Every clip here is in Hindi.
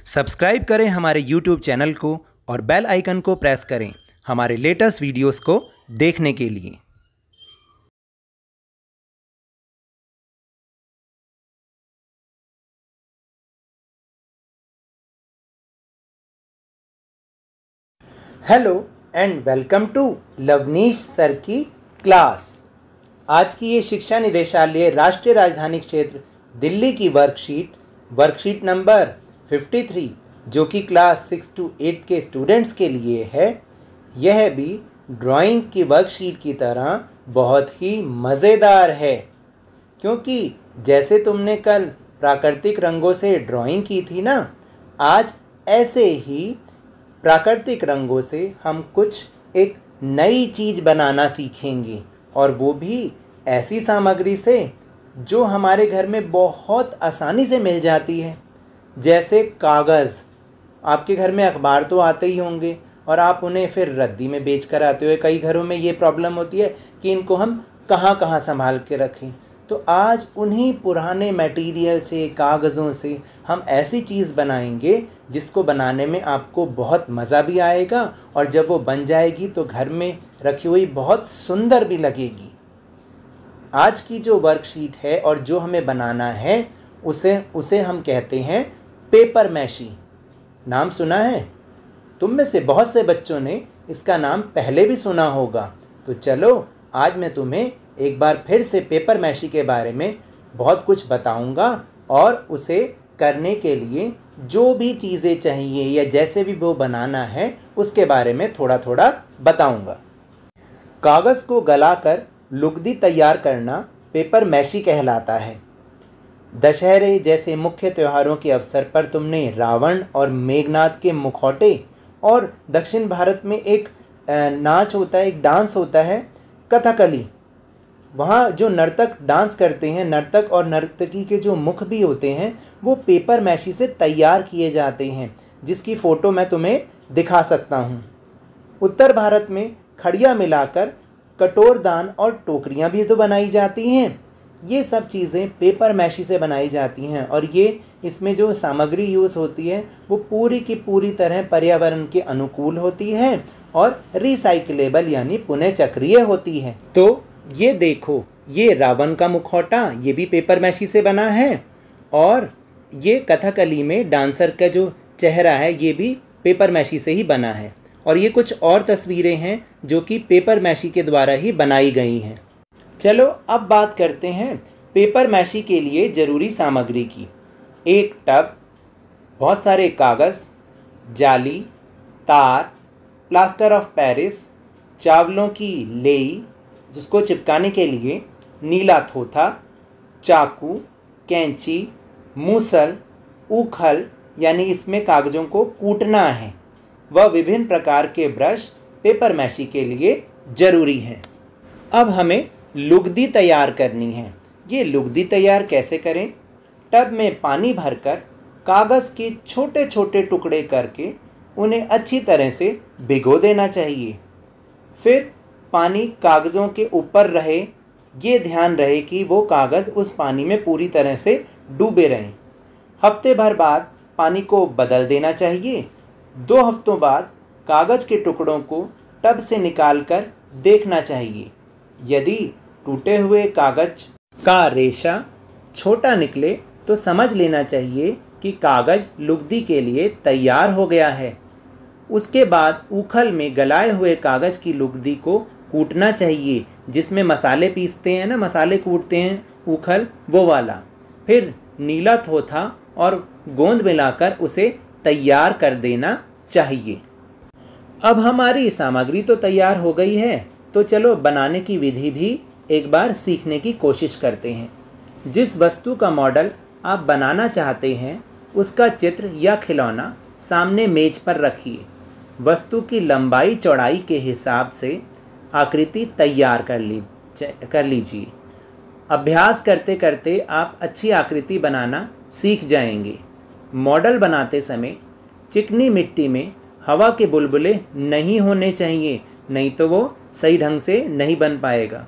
सब्सक्राइब करें हमारे YouTube चैनल को और बेल आइकन को प्रेस करें हमारे लेटेस्ट वीडियोस को देखने के लिए। Hello and welcome to Lovneesh sir की क्लास। आज की ये शिक्षा निदेशालय राष्ट्रीय राजधानी क्षेत्र दिल्ली की वर्कशीट नंबर 53 जो कि क्लास 6 to 8 के स्टूडेंट्स के लिए है, यह भी ड्राइंग की वर्कशीट की तरह बहुत ही मज़ेदार है। क्योंकि जैसे तुमने कल प्राकृतिक रंगों से ड्राइंग की थी ना, आज ऐसे ही प्राकृतिक रंगों से हम कुछ एक नई चीज़ बनाना सीखेंगे, और वो भी ऐसी सामग्री से जो हमारे घर में बहुत आसानी से मिल जाती है। जैसे कागज़, आपके घर में अखबार तो आते ही होंगे और आप उन्हें फिर रद्दी में बेच कर आते हुए। कई घरों में ये प्रॉब्लम होती है कि इनको हम कहाँ कहाँ संभाल के रखें। तो आज उन्हीं पुराने मटेरियल से, कागज़ों से हम ऐसी चीज़ बनाएंगे जिसको बनाने में आपको बहुत मज़ा भी आएगा, और जब वो बन जाएगी तो घर में रखी हुई बहुत सुंदर भी लगेगी। आज की जो वर्कशीट है और जो हमें बनाना है उसे हम कहते हैं पेपर मैशी। नाम सुना है? तुम में से बहुत से बच्चों ने इसका नाम पहले भी सुना होगा। तो चलो आज मैं तुम्हें एक बार फिर से पेपर मैशी के बारे में बहुत कुछ बताऊंगा, और उसे करने के लिए जो भी चीज़ें चाहिए या जैसे भी वो बनाना है उसके बारे में थोड़ा थोड़ा बताऊंगा। कागज़ को गलाकर लुगदी तैयार करना पेपर मैशी कहलाता है। दशहरे जैसे मुख्य त्योहारों के अवसर पर तुमने रावण और मेघनाद के मुखौटे, और दक्षिण भारत में एक नाच होता है, एक डांस होता है कथकली। वहाँ जो नर्तक डांस करते हैं, नर्तक और नर्तकी के जो मुख भी होते हैं वो पेपर मैशी से तैयार किए जाते हैं, जिसकी फ़ोटो मैं तुम्हें दिखा सकता हूँ। उत्तर भारत में खड़िया मिलाकर कटोरदान और टोकरियाँ भी तो बनाई जाती हैं। ये सब चीज़ें पेपर मैशी से बनाई जाती हैं, और ये इसमें जो सामग्री यूज़ होती है वो पूरी की पूरी तरह पर्यावरण के अनुकूल होती है और रिसाइक्लेबल यानी पुनः चक्रीय होती है। तो ये देखो, ये रावण का मुखौटा, ये भी पेपर मैशी से बना है, और ये कथकली में डांसर का जो चेहरा है ये भी पेपर मैशी से ही बना है। और ये कुछ और तस्वीरें हैं जो कि पेपर मैशी के द्वारा ही बनाई गई हैं। चलो अब बात करते हैं पेपर मैशी के लिए ज़रूरी सामग्री की। एक टब, बहुत सारे कागज़, जाली, तार, प्लास्टर ऑफ पेरिस, चावलों की लेई जिसको चिपकाने के लिए, नीला थोथा, चाकू, कैंची, मूसल, ऊखल यानी इसमें कागज़ों को कूटना है, वह विभिन्न प्रकार के ब्रश पेपर मैशी के लिए ज़रूरी हैं। अब हमें लुगदी तैयार करनी है। ये लुगदी तैयार कैसे करें? टब में पानी भरकर कागज़ के छोटे छोटे टुकड़े करके उन्हें अच्छी तरह से भिगो देना चाहिए। फिर पानी कागज़ों के ऊपर रहे, ये ध्यान रहे कि वो कागज़ उस पानी में पूरी तरह से डूबे रहें। हफ्ते भर बाद पानी को बदल देना चाहिए। 2 हफ्तों बाद कागज़ के टुकड़ों को टब से निकालकर देखना चाहिए। यदि टूटे हुए कागज़ का रेशा छोटा निकले तो समझ लेना चाहिए कि कागज़ लुगदी के लिए तैयार हो गया है। उसके बाद ऊखल में गलाए हुए कागज़ की लुगदी को कूटना चाहिए, जिसमें मसाले पीसते हैं ना, मसाले कूटते हैं ऊखल, वो वाला। फिर नीला थोथा और गोंद मिलाकर उसे तैयार कर देना चाहिए। अब हमारी सामग्री तो तैयार हो गई है, तो चलो बनाने की विधि भी एक बार सीखने की कोशिश करते हैं। जिस वस्तु का मॉडल आप बनाना चाहते हैं उसका चित्र या खिलौना सामने मेज पर रखिए। वस्तु की लंबाई चौड़ाई के हिसाब से आकृति तैयार कर लीजिए। अभ्यास करते करते आप अच्छी आकृति बनाना सीख जाएंगे। मॉडल बनाते समय चिकनी मिट्टी में हवा के बुलबुले नहीं होने चाहिए, नहीं तो वो सही ढंग से नहीं बन पाएगा।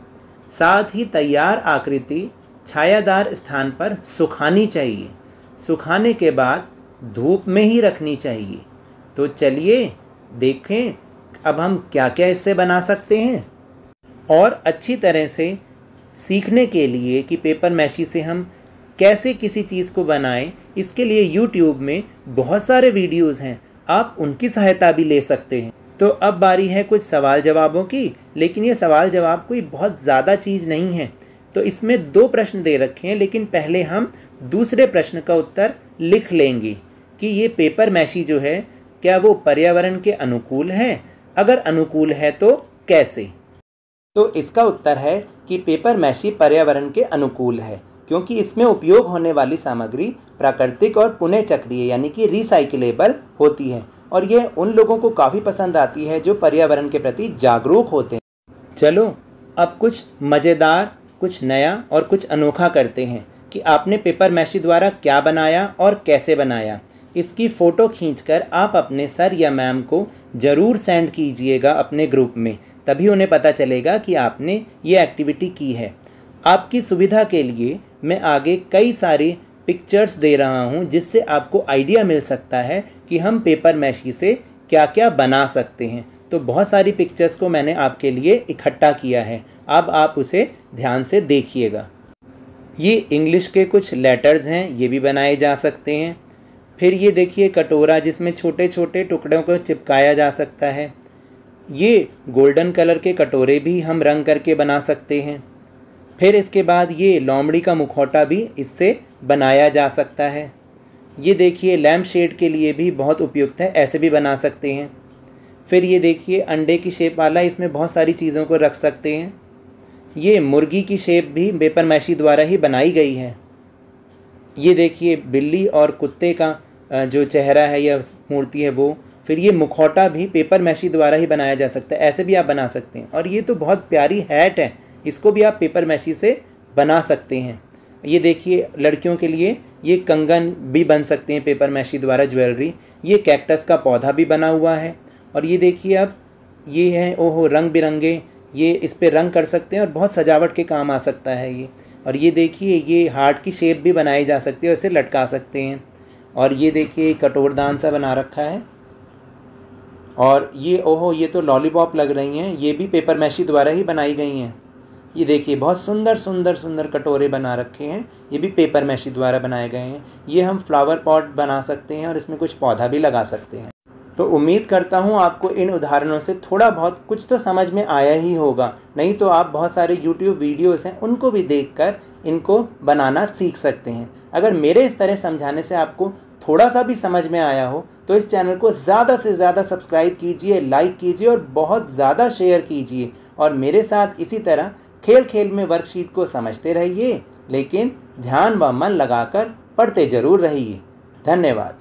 साथ ही तैयार आकृति छायादार स्थान पर सुखानी चाहिए। सुखाने के बाद धूप में ही रखनी चाहिए। तो चलिए देखें अब हम क्या क्या इससे बना सकते हैं। और अच्छी तरह से सीखने के लिए कि पेपर मैशी से हम कैसे किसी चीज़ को बनाएं, इसके लिए YouTube में बहुत सारे वीडियोस हैं, आप उनकी सहायता भी ले सकते हैं। तो अब बारी है कुछ सवाल जवाबों की, लेकिन ये सवाल जवाब कोई बहुत ज़्यादा चीज़ नहीं है। तो इसमें 2 प्रश्न दे रखे हैं, लेकिन पहले हम दूसरे प्रश्न का उत्तर लिख लेंगे कि ये पेपर मैशी जो है क्या वो पर्यावरण के अनुकूल है, अगर अनुकूल है तो कैसे। तो इसका उत्तर है कि पेपर मैशी पर्यावरण के अनुकूल है, क्योंकि इसमें उपयोग होने वाली सामग्री प्राकृतिक और पुनः चक्रीय यानी कि रिसाइक्लेबल होती है, और ये उन लोगों को काफ़ी पसंद आती है जो पर्यावरण के प्रति जागरूक होते हैं। चलो अब कुछ मज़ेदार, कुछ नया और कुछ अनोखा करते हैं कि आपने पेपर मैशी द्वारा क्या बनाया और कैसे बनाया। इसकी फ़ोटो खींचकर आप अपने सर या मैम को ज़रूर सेंड कीजिएगा अपने ग्रुप में, तभी उन्हें पता चलेगा कि आपने ये एक्टिविटी की है। आपकी सुविधा के लिए मैं आगे कई सारी पिक्चर्स दे रहा हूँ, जिससे आपको आइडिया मिल सकता है कि हम पेपर मैशी से क्या क्या बना सकते हैं। तो बहुत सारी पिक्चर्स को मैंने आपके लिए इकट्ठा किया है, अब आप उसे ध्यान से देखिएगा। ये इंग्लिश के कुछ लेटर्स हैं, ये भी बनाए जा सकते हैं। फिर ये देखिए कटोरा जिसमें छोटे छोटे टुकड़ों को चिपकाया जा सकता है। ये गोल्डन कलर के कटोरे भी हम रंग करके बना सकते हैं। फिर इसके बाद ये लोमड़ी का मुखौटा भी इससे बनाया जा सकता है। ये देखिए लैम्प शेड के लिए भी बहुत उपयुक्त है, ऐसे भी बना सकते हैं। फिर ये देखिए अंडे की शेप वाला, इसमें बहुत सारी चीज़ों को रख सकते हैं। ये मुर्गी की शेप भी पेपर मैशी द्वारा ही बनाई गई है। ये देखिए बिल्ली और कुत्ते का जो चेहरा है या मूर्ति है वो। फिर ये मुखौटा भी पेपर मैशी द्वारा ही बनाया जा सकता है, ऐसे भी आप बना सकते हैं। और ये तो बहुत प्यारी हैट है, इसको भी आप पेपर मैशी से बना सकते हैं। ये देखिए लड़कियों के लिए ये कंगन भी बन सकते हैं पेपर मैशी द्वारा, ज्वेलरी। ये कैक्टस का पौधा भी बना हुआ है। और ये देखिए अब ये है ओहो रंग बिरंगे, ये इस पर रंग कर सकते हैं और बहुत सजावट के काम आ सकता है ये। और ये देखिए ये हार्ट की शेप भी बनाई जा सकती है और इसे लटका सकते हैं। और ये देखिए कटोरदान सा बना रखा है। और ये ओहो ये तो लॉलीपॉप लग रही हैं, ये भी पेपर मैशी द्वारा ही बनाई गई हैं। ये देखिए बहुत सुंदर सुंदर सुंदर कटोरे बना रखे हैं, ये भी पेपर मैशी द्वारा बनाए गए हैं। ये हम फ्लावर पॉट बना सकते हैं और इसमें कुछ पौधा भी लगा सकते हैं। तो उम्मीद करता हूँ आपको इन उदाहरणों से थोड़ा बहुत कुछ तो समझ में आया ही होगा, नहीं तो आप बहुत सारे YouTube वीडियोस हैं उनको भी देखकर इनको बनाना सीख सकते हैं। अगर मेरे इस तरह समझाने से आपको थोड़ा सा भी समझ में आया हो तो इस चैनल को ज़्यादा से ज़्यादा सब्सक्राइब कीजिए, लाइक कीजिए और बहुत ज़्यादा शेयर कीजिए। और मेरे साथ इसी तरह खेल खेल में वर्कशीट को समझते रहिए, लेकिन ध्यान व मन लगाकर पढ़ते ज़रूर रहिए। धन्यवाद।